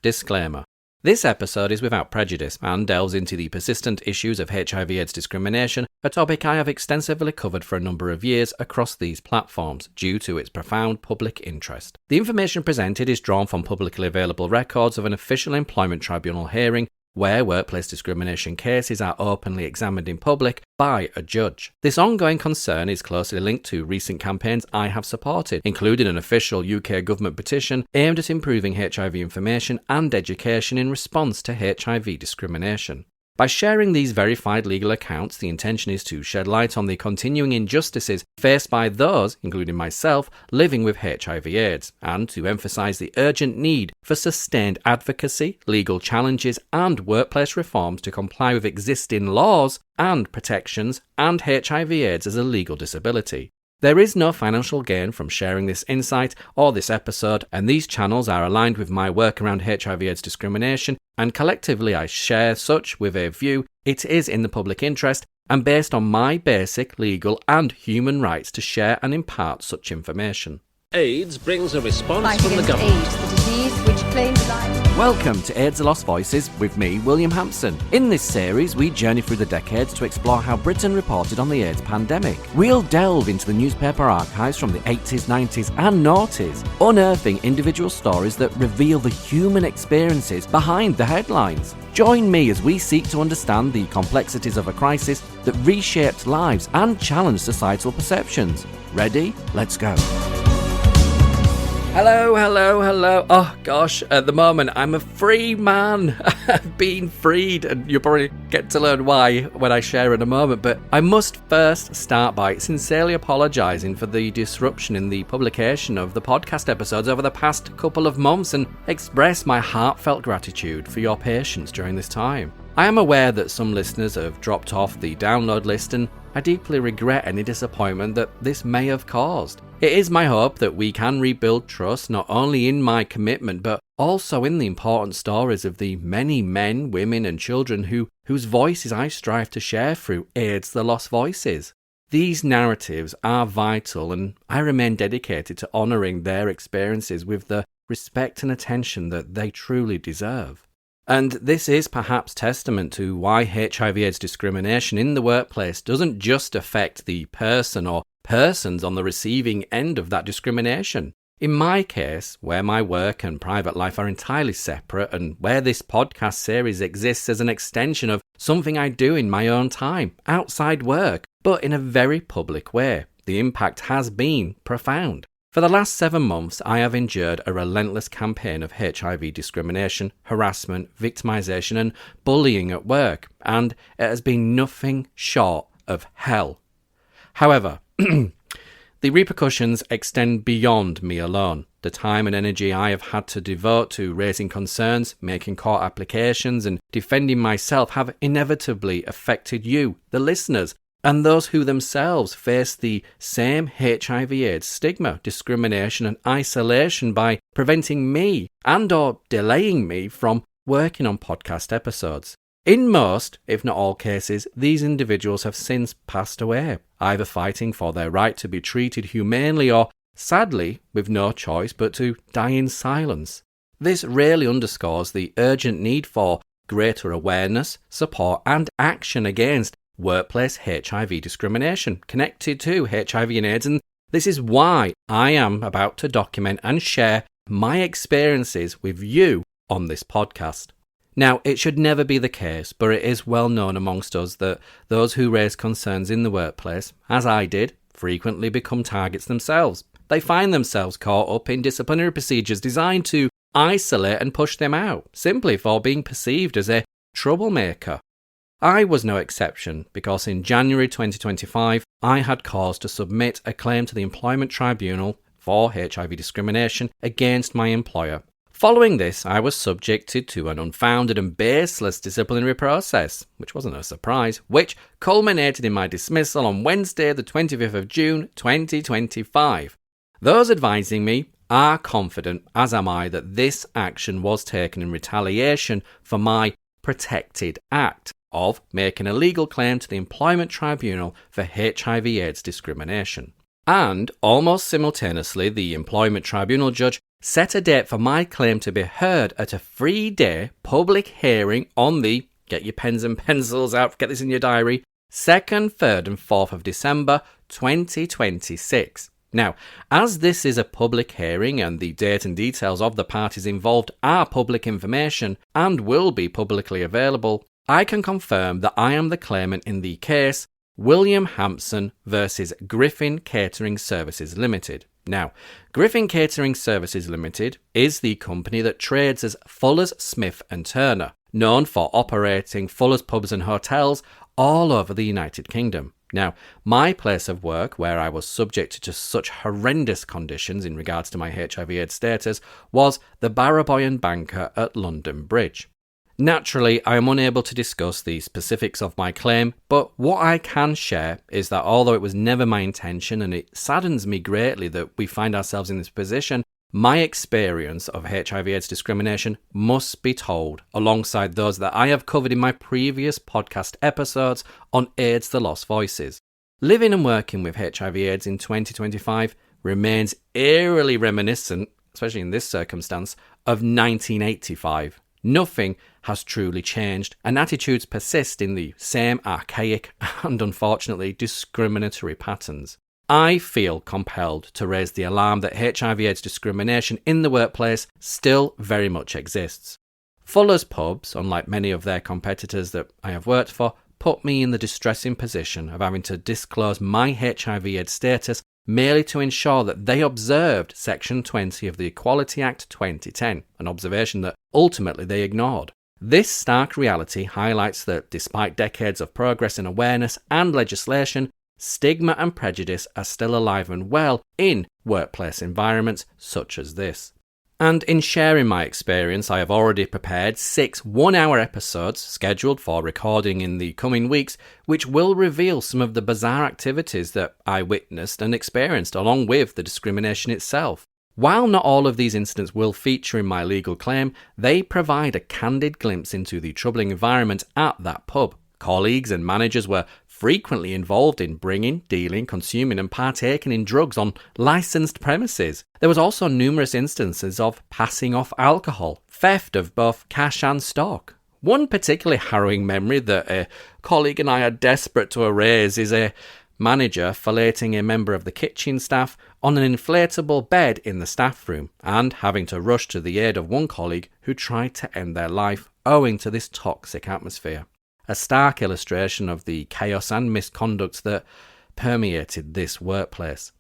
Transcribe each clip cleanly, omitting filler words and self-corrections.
Disclaimer. This episode is without prejudice and delves into the persistent issues of HIV/AIDS discrimination, a topic I have extensively covered for a number of years across these platforms due to its profound public interest. The information presented is drawn from publicly available records of an official employment tribunal hearing where workplace discrimination cases are openly examined in public by a judge. This ongoing concern is closely linked to recent campaigns I have supported, including an official UK government petition aimed at improving HIV information and education in response to HIV discrimination. By sharing these verified legal accounts, the intention is to shed light on the continuing injustices faced by those, including myself, living with HIV/AIDS, and to emphasise the urgent need for sustained advocacy, legal challenges, and workplace reforms to comply with existing laws and protections and HIV/AIDS as a legal disability. There is no financial gain from sharing this insight or this episode, and these channels are aligned with my work around HIV/AIDS discrimination, and collectively I share such with a view it is in the public interest and based on my basic legal and human rights to share and impart such information. AIDS brings a response Fight from the against government. AIDS, the disease which claims life. Welcome to AIDS: The Lost Voices with me, William Hampson. In this series, we journey through the decades to explore how Britain reported on the AIDS pandemic. We'll delve into the newspaper archives from the 80s, 90s and noughties, unearthing individual stories that reveal the human experiences behind the headlines. Join me as we seek to understand the complexities of a crisis that reshaped lives and challenged societal perceptions. Ready? Let's go. Hello. Oh gosh, at the moment I'm a free man. I've been freed, and you'll probably get to learn why when I share in a moment. But I must first start by sincerely apologising for the disruption in the publication of the podcast episodes over the past couple of months and express my heartfelt gratitude for your patience during this time. I am aware that some listeners have dropped off the download list, and I deeply regret any disappointment that this may have caused. It is my hope that we can rebuild trust not only in my commitment but also in the important stories of the many men, women and children whose voices I strive to share through AIDS: The Lost Voices. These narratives are vital, and I remain dedicated to honouring their experiences with the respect and attention that they truly deserve. And this is perhaps testament to why HIV/AIDS discrimination in the workplace doesn't just affect the person or persons on the receiving end of that discrimination. In my case, where my work and private life are entirely separate, and where this podcast series exists as an extension of something I do in my own time, outside work, but in a very public way, the impact has been profound. For the last 7 months, I have endured a relentless campaign of HIV discrimination, harassment, victimisation and bullying at work, and it has been nothing short of hell. However, the repercussions extend beyond me alone. The time and energy I have had to devote to raising concerns, making court applications and defending myself have inevitably affected you, the listeners, and those who themselves face the same HIV/AIDS stigma, discrimination and isolation by preventing me and or delaying me from working on podcast episodes. In most, if not all cases, these individuals have since passed away, either fighting for their right to be treated humanely or, sadly, with no choice but to die in silence. This really underscores the urgent need for greater awareness, support and action against workplace HIV discrimination connected to HIV and AIDS, and this is why I am about to document and share my experiences with you on this podcast. Now, it should never be the case, but it is well known amongst us that those who raise concerns in the workplace, as I did, frequently become targets themselves. They find themselves caught up in disciplinary procedures designed to isolate and push them out, simply for being perceived as a troublemaker. I was no exception, because in January 2025, I had cause to submit a claim to the Employment Tribunal for HIV discrimination against my employer. Following this, I was subjected to an unfounded and baseless disciplinary process, which wasn't a surprise, which culminated in my dismissal on Wednesday, the 25th of June, 2025. Those advising me are confident, as am I, that this action was taken in retaliation for my protected act of making a legal claim to the Employment Tribunal for HIV/AIDS discrimination. And, almost simultaneously, the Employment Tribunal judge set a date for my claim to be heard at a 3-day public hearing on the, get your pens and pencils out, get this in your diary, 2nd, 3rd and 4th of December 2026. Now, as this is a public hearing and the date and details of the parties involved are public information and will be publicly available, I can confirm that I am the claimant in the case William Hampson versus Griffin Catering Services Ltd. Now, Griffin Catering Services Ltd is the company that trades as Fuller's Smith & Turner, known for operating Fuller's pubs and hotels all over the United Kingdom. Now, my place of work, where I was subject to such horrendous conditions in regards to my HIV/AIDS status, was the Barrowboy and Banker at London Bridge. Naturally, I am unable to discuss the specifics of my claim, but what I can share is that although it was never my intention and it saddens me greatly that we find ourselves in this position, my experience of HIV/AIDS discrimination must be told alongside those that I have covered in my previous podcast episodes on AIDS the Lost Voices. Living and working with HIV/AIDS in 2025 remains eerily reminiscent, especially in this circumstance, of 1985. Nothing has truly changed, and attitudes persist in the same archaic and unfortunately discriminatory patterns. I feel compelled to raise the alarm that HIV/AIDS discrimination in the workplace still very much exists. Fuller's pubs, unlike many of their competitors that I have worked for, put me in the distressing position of having to disclose my HIV/AIDS status merely to ensure that they observed Section 20 of the Equality Act 2010, an observation that ultimately they ignored. This stark reality highlights that despite decades of progress in awareness and legislation, stigma and prejudice are still alive and well in workplace environments such as this. And in sharing my experience, I have already prepared 6 one-hour episodes scheduled for recording in the coming weeks, which will reveal some of the bizarre activities that I witnessed and experienced along with the discrimination itself. While not all of these incidents will feature in my legal claim, they provide a candid glimpse into the troubling environment at that pub. Colleagues and managers were frequently involved in bringing, dealing, consuming and partaking in drugs on licensed premises. There was also numerous instances of passing off alcohol, theft of both cash and stock. One particularly harrowing memory that a colleague and I are desperate to erase is a manager filleting a member of the kitchen staff on an inflatable bed in the staff room and having to rush to the aid of one colleague who tried to end their life owing to this toxic atmosphere. A stark illustration of the chaos and misconduct that permeated this workplace.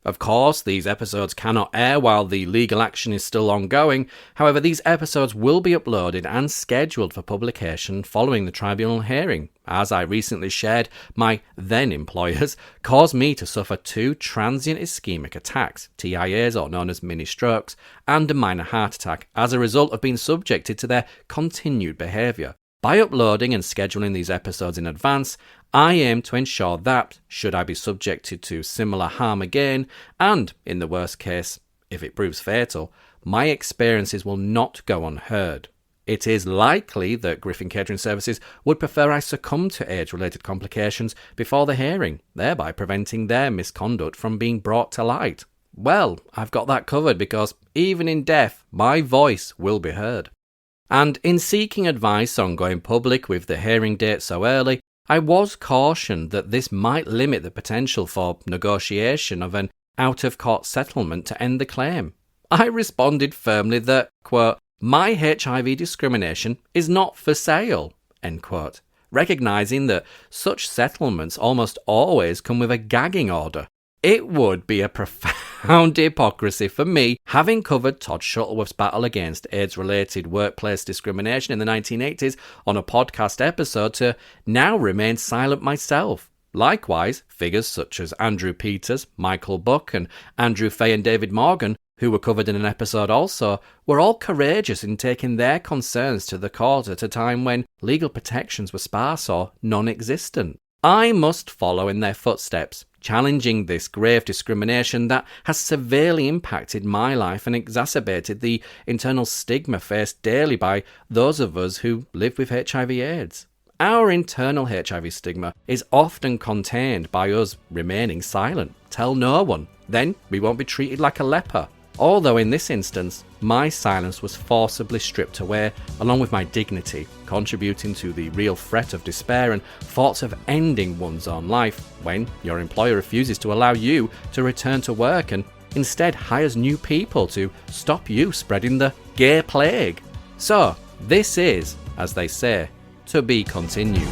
Of course, these episodes cannot air while the legal action is still ongoing. However, these episodes will be uploaded and scheduled for publication following the tribunal hearing. As I recently shared, my then employers caused me to suffer 2 transient ischemic attacks, TIAs or known as mini strokes, and a minor heart attack as a result of being subjected to their continued behaviour. By uploading and scheduling these episodes in advance, I aim to ensure that, should I be subjected to similar harm again, and, in the worst case, if it proves fatal, my experiences will not go unheard. It is likely that Griffin Catering Services would prefer I succumb to AIDS-related complications before the hearing, thereby preventing their misconduct from being brought to light. Well, I've got that covered because, even in death, my voice will be heard. And in seeking advice on going public with the hearing date so early, I was cautioned that this might limit the potential for negotiation of an out-of-court settlement to end the claim. I responded firmly that, quote, my HIV discrimination is not for sale, end quote, recognising that such settlements almost always come with a gagging order. It would be a profound hypocrisy for me, having covered Todd Shuttleworth's battle against AIDS-related workplace discrimination in the 1980s on a podcast episode, to now remain silent myself. Likewise, figures such as Andrew Peters, Michael Buck and Andrew Fay and David Morgan, who were covered in an episode also, were all courageous in taking their concerns to the court at a time when legal protections were sparse or non-existent. I must follow in their footsteps, challenging this grave discrimination that has severely impacted my life and exacerbated the internal stigma faced daily by those of us who live with HIV/AIDS. Our internal HIV stigma is often contained by us remaining silent. Tell no one, then we won't be treated like a leper. Although in this instance, my silence was forcibly stripped away, along with my dignity, contributing to the real threat of despair and thoughts of ending one's own life when your employer refuses to allow you to return to work and instead hires new people to stop you spreading the gay plague. So, this is, as they say, to be continued.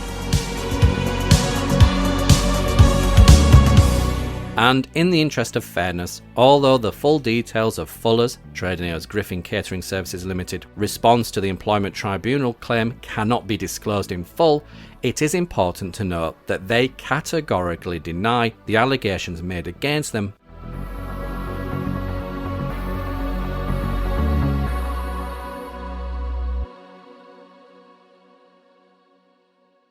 And in the interest of fairness, although the full details of Fuller's, trading as Griffin Catering Services Ltd, response to the Employment Tribunal claim cannot be disclosed in full, it is important to note that they categorically deny the allegations made against them